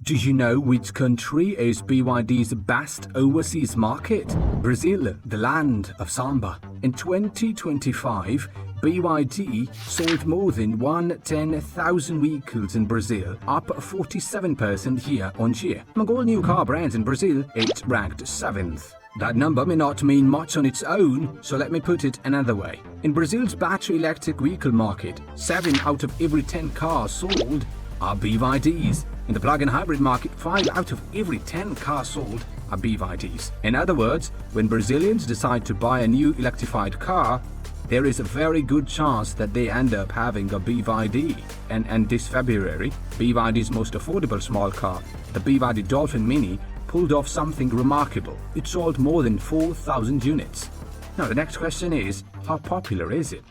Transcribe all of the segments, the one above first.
Do you know which country is BYD's best overseas market? Brazil, the land of samba. In 2025, BYD sold more than 110,000 vehicles in Brazil, up 47% year-on-year. Among all new car brands in Brazil, it ranked 7th. That number may not mean much on its own, so let me put it another way. In Brazil's battery electric vehicle market, 7 out of every 10 cars sold are BYDs. In the plug-in hybrid market, 5 out of every 10 cars sold are BYDs. In other words, when Brazilians decide to buy a new electrified car, there is a very good chance that they end up having a BYD. And this February, BYD's most affordable small car, the BYD Dolphin Mini, pulled off something remarkable. It sold more than 4,000 units. Now the next question is, how popular is it?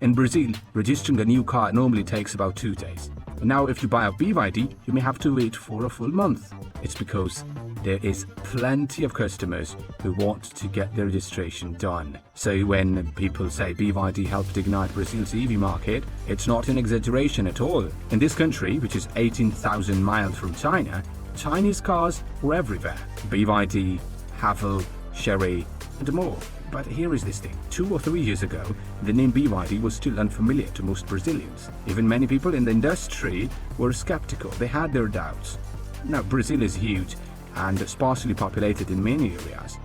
In Brazil, registering a new car normally takes about 2 days. Now if you buy a BYD, you may have to wait for a full month. It's because there is plenty of customers who want to get their registration done. So when people say BYD helped ignite Brazil's EV market, it's not an exaggeration at all. In this country, which is 18,000 miles from China, Chinese cars were everywhere. BYD, Haval, Chery, and more. But here is this thing. 2 or 3 years ago, the name BYD was still unfamiliar to most Brazilians. Even many people in the industry were skeptical. They had their doubts. Now, Brazil is huge and sparsely populated in many areas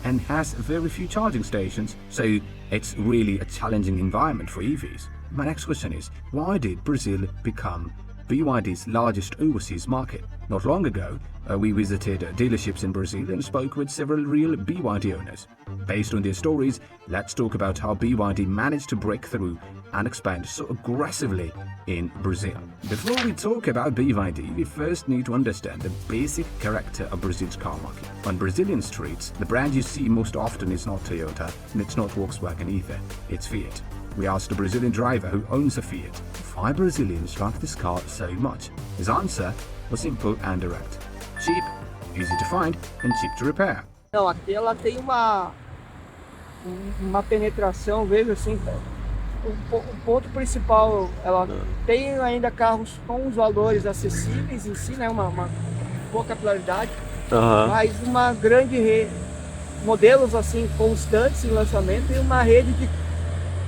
and has very few charging stations, so it's really a challenging environment for EVs. My next question is, why did Brazil become BYD's largest overseas market? Not long ago, we visited dealerships in Brazil and spoke with several real BYD owners. Based on their stories, let's talk about how BYD managed to break through and expand so aggressively in Brazil. Before we talk about BYD, we first need to understand the basic character of Brazil's car market. On Brazilian streets, the brand you see most often is not Toyota, and it's not Volkswagen either, it's Fiat. We asked a Brazilian driver who owns a Fiat, why Brazilians like this car so much. His answer was simple and direct. Cheap, easy to find, and cheap to repair. Não, aqui ela tem uma penetração, vejo assim, o ponto principal, ela tem ainda carros com os valores acessíveis em si, né, uma boa capilaridade, mas uma grande rede, modelos assim constantes em lançamento e uma rede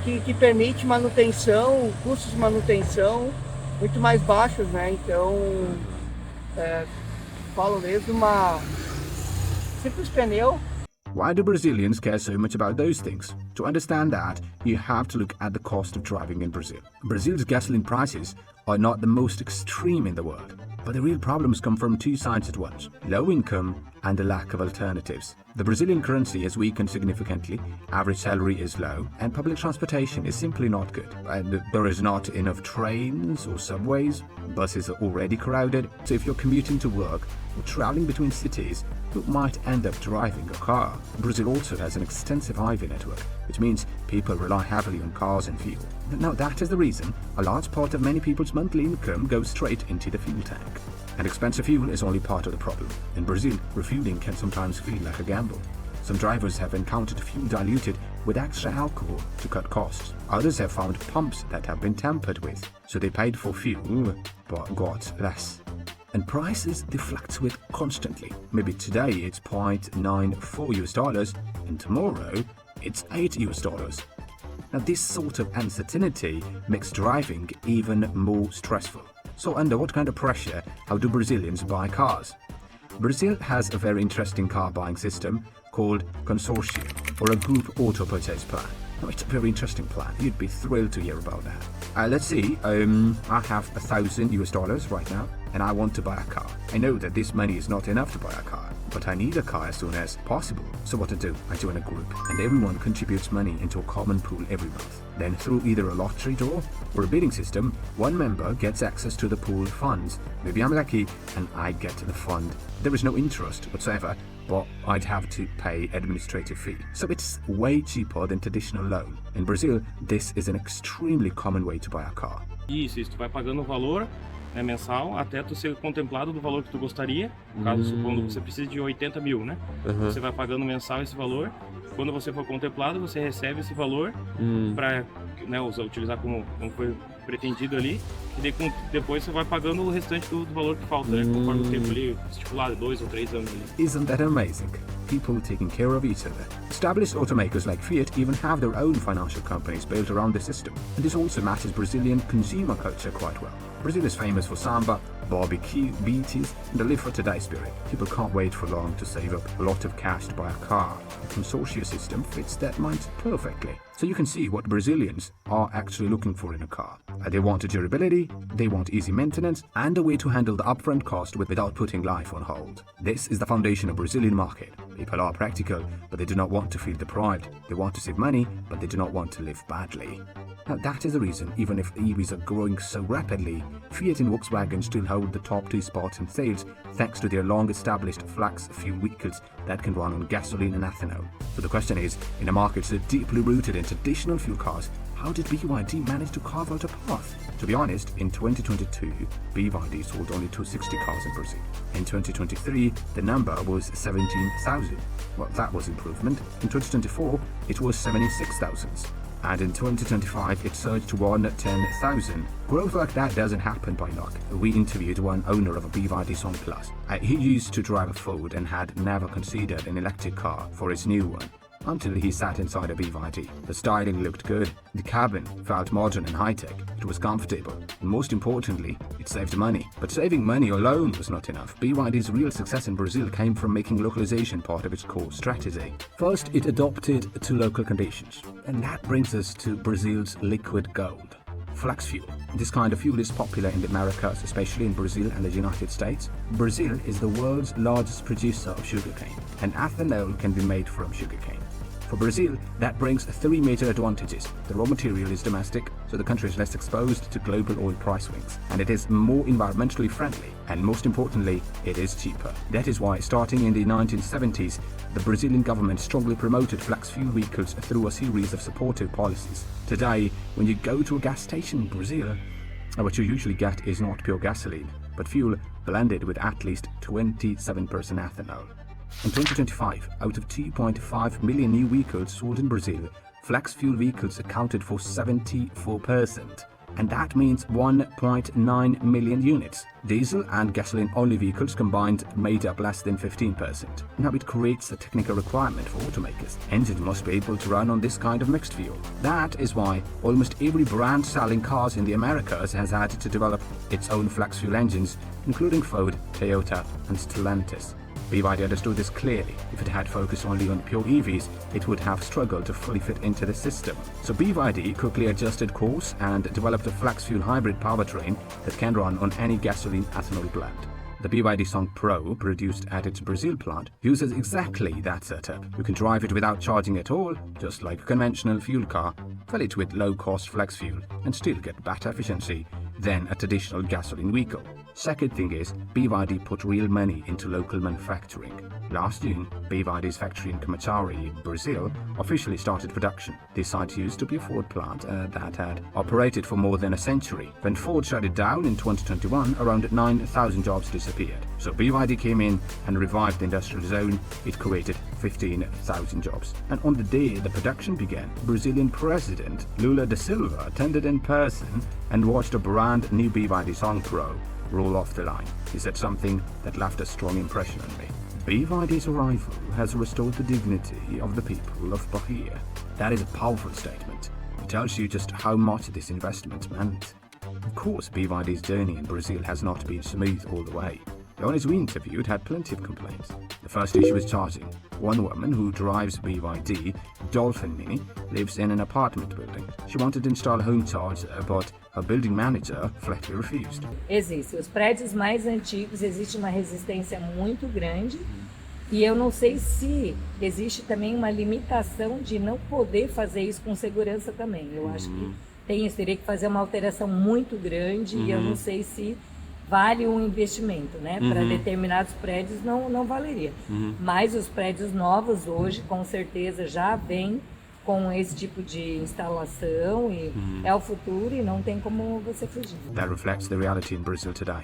que permite manutenção, custos de manutenção muito mais baixos, né? Então, falo mesmo uma simples pneu. Why do Brazilians care so much about those things? To understand that, you have to look at the cost of driving in Brazil. Brazil's gasoline prices are not the most extreme in the world, but the real problems come from 2 sides at once: low income and the lack of alternatives. The Brazilian currency has weakened significantly, average salary is low, and public transportation is simply not good. And there is not enough trains or subways, buses are already crowded, so if you're commuting to work or traveling between cities, you might end up driving a car. Brazil also has an extensive highway network, which means people rely heavily on cars and fuel. Now that is the reason a large part of many people's monthly income goes straight into the fuel tank. And expensive fuel is only part of the problem. In Brazil, refueling can sometimes feel like a gamble. Some drivers have encountered fuel diluted with extra alcohol to cut costs. Others have found pumps that have been tampered with, so they paid for fuel but got less. And prices, they fluctuate constantly. Maybe today it's $0.94 and tomorrow it's $8. Now this sort of uncertainty makes driving even more stressful. So under what kind of pressure, how do Brazilians buy cars? Brazil has a very interesting car buying system called consortium, or a group auto purchase plan. Now, it's a very interesting plan. You'd be thrilled to hear about that. Let's see, I have $1,000 right now, and I want to buy a car. I know that this money is not enough to buy a car, but I need a car as soon as possible. So what to do? I join a group, and everyone contributes money into a common pool every month. Then through either a lottery draw or a bidding system, one member gets access to the pool funds. Maybe I'm lucky and I get the fund. There is no interest whatsoever, but I'd have to pay administrative fee. So it's way cheaper than traditional loan. In Brazil, this is an extremely common way to buy a car. Isso, tu vai pagando o valor mensal até tu ser contemplado do valor que tu gostaria. No caso, supondo que você precisa de 80 mil, né? Você vai pagando mensal esse valor. Quando você for contemplado, você recebe esse valor para utilizar como foi pretendido ali, e depois você vai pagando o restante do valor que falta, né? Conforme o tempo ali, estipulado, 2 ou 3 anos ali. Isn't that amazing? People taking care of each other. Established automakers like Fiat even have their own financial companies built around the system, and this also matches Brazilian consumer culture quite well. Brazil is famous for samba, barbecue, beaches, and the live for today spirit. People can't wait for long to save up a lot of cash to buy a car. The consortium system fits that mindset perfectly. So you can see what Brazilians are actually looking for in a car. They want durability, they want easy maintenance, and a way to handle the upfront cost without putting life on hold. This is the foundation of Brazilian market. People are practical, but they do not want to feel deprived. They want to save money, but they do not want to live badly. Now, that is the reason, even if EVs are growing so rapidly, Fiat and Volkswagen still hold the top 2 spots in sales thanks to their long-established flex fuel vehicles that can run on gasoline and ethanol. So the question is, in a market so deeply rooted in traditional fuel cars, how did BYD manage to carve out a path? To be honest, in 2022, BYD sold only 260 cars in Brazil. In 2023, the number was 17,000. Well, that was improvement. In 2024, it was 76,000. And in 2025, it surged to 110,000. Growth like that doesn't happen by luck. We interviewed one owner of a BYD Song Plus. He used to drive a Ford and had never considered an electric car for his new one, until he sat inside a BYD. The styling looked good, the cabin felt modern and high-tech, it was comfortable, and most importantly, it saved money. But saving money alone was not enough. BYD's real success in Brazil came from making localization part of its core strategy. First, it adopted to local conditions, and that brings us to Brazil's liquid gold. Flex fuel. This kind of fuel is popular in the Americas, especially in Brazil and the United States. Brazil is the world's largest producer of sugarcane, and ethanol can be made from sugarcane. For Brazil, that brings 3 major advantages. The raw material is domestic, so the country is less exposed to global oil price swings, and it is more environmentally friendly, and most importantly, it is cheaper. That is why, starting in the 1970s, the Brazilian government strongly promoted flex fuel vehicles through a series of supportive policies. Today, when you go to a gas station in Brazil, what you usually get is not pure gasoline, but fuel blended with at least 27% ethanol. In 2025, out of 2.5 million new vehicles sold in Brazil, flex fuel vehicles accounted for 74%, and that means 1.9 million units. Diesel and gasoline-only vehicles combined made up less than 15%. Now it creates a technical requirement for automakers. Engines must be able to run on this kind of mixed fuel. That is why almost every brand selling cars in the Americas has had to develop its own flex fuel engines, including Ford, Toyota, and Stellantis. BYD understood this clearly. If it had focused only on pure EVs, it would have struggled to fully fit into the system. So BYD quickly adjusted course and developed a flex fuel hybrid powertrain that can run on any gasoline-ethanol blend. The BYD Song Pro, produced at its Brazil plant, uses exactly that setup. You can drive it without charging at all, just like a conventional fuel car, fill it with low-cost flex fuel, and still get better efficiency than a traditional gasoline vehicle. Second thing is, BYD put real money into local manufacturing. Last June, BYD's factory in Camaçari, Brazil, officially started production. This site used to be a Ford plant that had operated for more than a century. When Ford shut it down in 2021, around 9,000 jobs disappeared. So BYD came in and revived the industrial zone. It created 15,000 jobs. And on the day the production began, Brazilian President Lula da Silva attended in person and watched a brand new BYD Song Pro roll off the line. He said something that left a strong impression on me. BYD's arrival has restored the dignity of the people of Bahia. That is a powerful statement. It tells you just how much this investment meant. Of course, BYD's journey in Brazil has not been smooth all the way. The owners we interviewed had plenty of complaints. The first issue was charging. One woman who drives BYD Dolphin Mini lives in an apartment building. She wanted to install a home charger, but her building manager flatly refused. Existe. Os prédios mais antigos existe uma resistência muito grande e eu não sei se existe também uma limitação de não poder fazer isso com segurança também. Eu acho que teria que fazer uma alteração muito grande e eu não sei se vale um investimento, né? Para determinados prédios não valeria. Mas os prédios novos hoje, com certeza, já vêm com esse tipo de instalação e é o futuro e não tem como você fugir. That reflects the reality in Brazil today.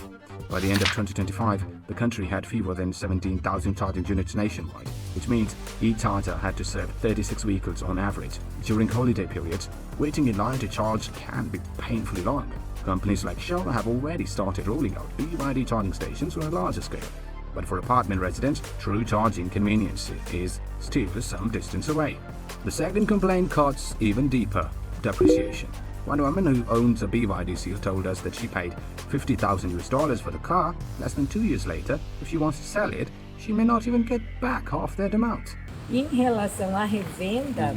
By the end of 2025, the country had fewer than 17,000 charging units nationwide, which means each charger had to serve 36 vehicles on average. During holiday periods, waiting in line to charge can be painfully long. Companies like Shell have already started rolling out BYD charging stations on a larger scale. But for apartment residents, true charging convenience is still some distance away. The second complaint cuts even deeper: depreciation. One woman who owns a BYD Seal told us that she paid $50,000 for the car. Less than 2 years later, if she wants to sell it, she may not even get back half that amount. Em relação à revenda,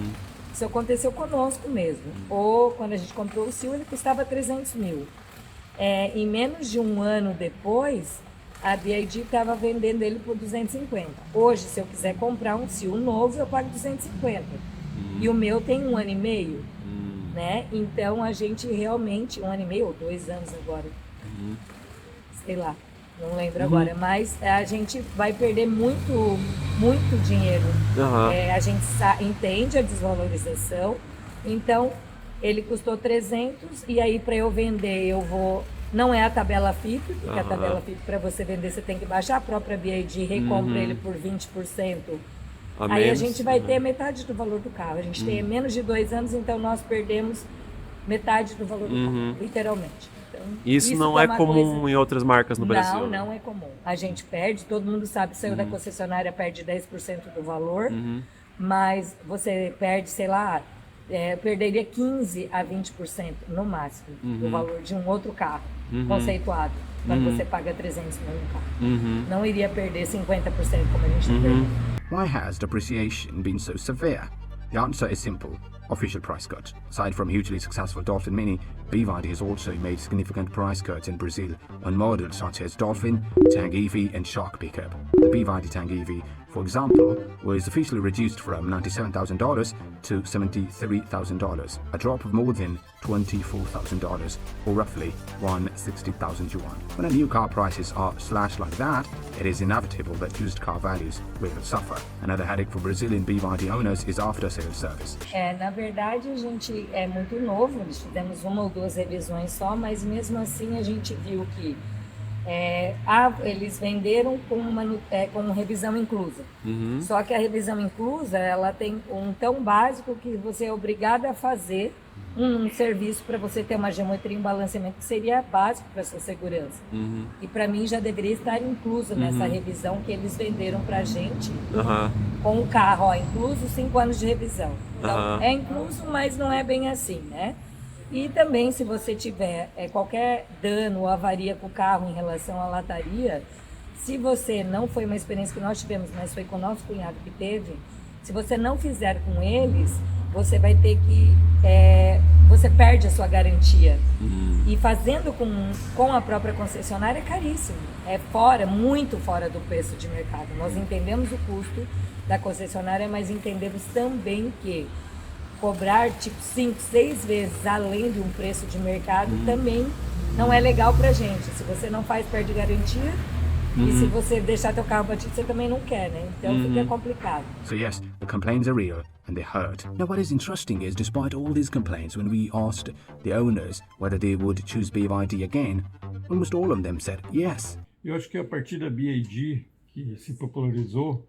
isso aconteceu conosco mesmo. Ou quando a gente comprou o Seal, ele custava 300 mil. Em menos de um ano depois, a BYD estava vendendo ele por 250. Hoje, se eu quiser comprar um Seal novo, eu pago 250. E o meu tem 1 ano e meio. Né? Então a gente realmente, 1 ano e meio ou 2 anos agora, sei lá, não lembro agora, mas a gente vai perder muito dinheiro. A gente entende a desvalorização, então ele custou 300 e aí para eu vender eu vou, não é a tabela FIP, porque a tabela FIP para você vender você tem que baixar, a própria BYD recompra ele por 20%. Aí a gente vai ter metade do valor do carro. A gente tem menos de 2 anos, então nós perdemos metade do valor do carro, literalmente. Então, isso não é comum em outras marcas no Brasil? Não é comum. A gente perde, todo mundo sabe, saiu da concessionária, perde 10% do valor, mas você perde, sei lá, perderia 15% a 20% no máximo do valor de um outro carro conceituado, quando você paga 300 mil no carro. Não iria perder 50% como a gente está perdendo. Why has depreciation been so severe? The answer is simple: official price cut. Aside from hugely successful Dolphin Mini, BYD has also made significant price cuts in Brazil on models such as Dolphin, Tang EV and Shark pickup. The BYD Tang EV, for example, was officially reduced from $97,000 to $73,000, a drop of more than $24,000, or roughly 160,000 yuan. When a new car prices are slashed like that, it is inevitable that used car values will suffer. Another headache for Brazilian BYD owners is after-sales service. Na verdade, a gente é muito novo, nós fizemos 1 ou 2 revisões só, mas mesmo assim a gente viu que eles venderam com revisão inclusa. Só que a revisão inclusa, ela tem um tão básico que você é obrigado a fazer um serviço para você ter uma geometria e um balanceamento que seria básico para sua segurança. E para mim já deveria estar incluso nessa revisão que eles venderam para a gente com o carro, incluso 5 anos de revisão. Então é incluso, mas não é bem assim, né? E também, se você tiver qualquer dano ou avaria com o carro em relação à lataria, se você não foi uma experiência que nós tivemos, mas foi com o nosso cunhado que teve, se você não fizer com eles, você vai ter que... você perde a sua garantia. E fazendo com a própria concessionária é caríssimo. É muito fora do preço de mercado. Nós entendemos o custo da concessionária, mas entendemos também que cobrar tipo 5, 6 vezes além de um preço de mercado também não é legal pra gente. Se você não faz, perde garantia. E se você deixar teu carro batido, você também não quer, né? Então fica complicado. So yes, the complaints are real and they hurt. Now what is interesting is, despite all these complaints, when we asked the owners whether they would choose BYD again, almost all of them said yes. Eu acho que a partir da BYD que se popularizou,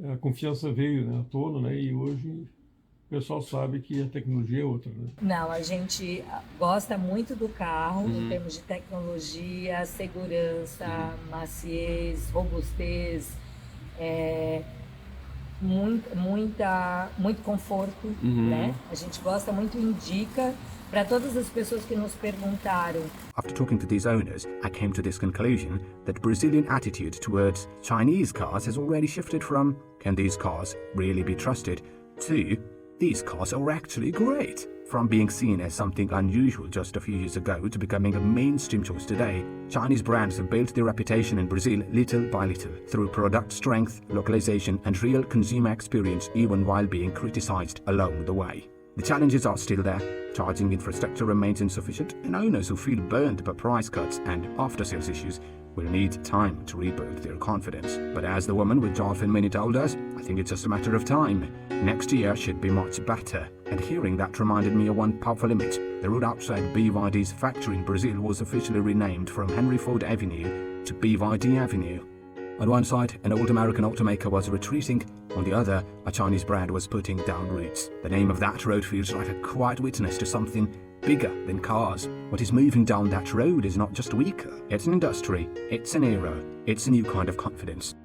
a confiança veio, à tona, né? E hoje o pessoal sabe que a tecnologia é outra, né? Não, a gente gosta muito do carro em termos de tecnologia, segurança, maciez, robustez, muito conforto, né? A gente gosta muito, indica para todas as pessoas que nos perguntaram. After talking to these owners, I came to this conclusion that Brazilian attitude towards Chinese cars has already shifted from "can these cars really be trusted" to "these cars are actually great." From being seen as something unusual just a few years ago to becoming a mainstream choice today, Chinese brands have built their reputation in Brazil little by little, through product strength, localization and real consumer experience, even while being criticized along the way. The challenges are still there. Charging infrastructure remains insufficient, and owners who feel burned by price cuts and after-sales issues will need time to rebuild their confidence. But as the woman with Dolphin Mini told us, I think it's just a matter of time. Next year should be much better. And hearing that reminded me of one powerful image. The road outside BYD's factory in Brazil was officially renamed from Henry Ford Avenue to BYD Avenue. On one side, an old American automaker was retreating. On the other, a Chinese brand was putting down roots. The name of that road feels like a quiet witness to something bigger than cars. What is moving down that road is not just weaker, it's an industry, it's an era, it's a new kind of confidence.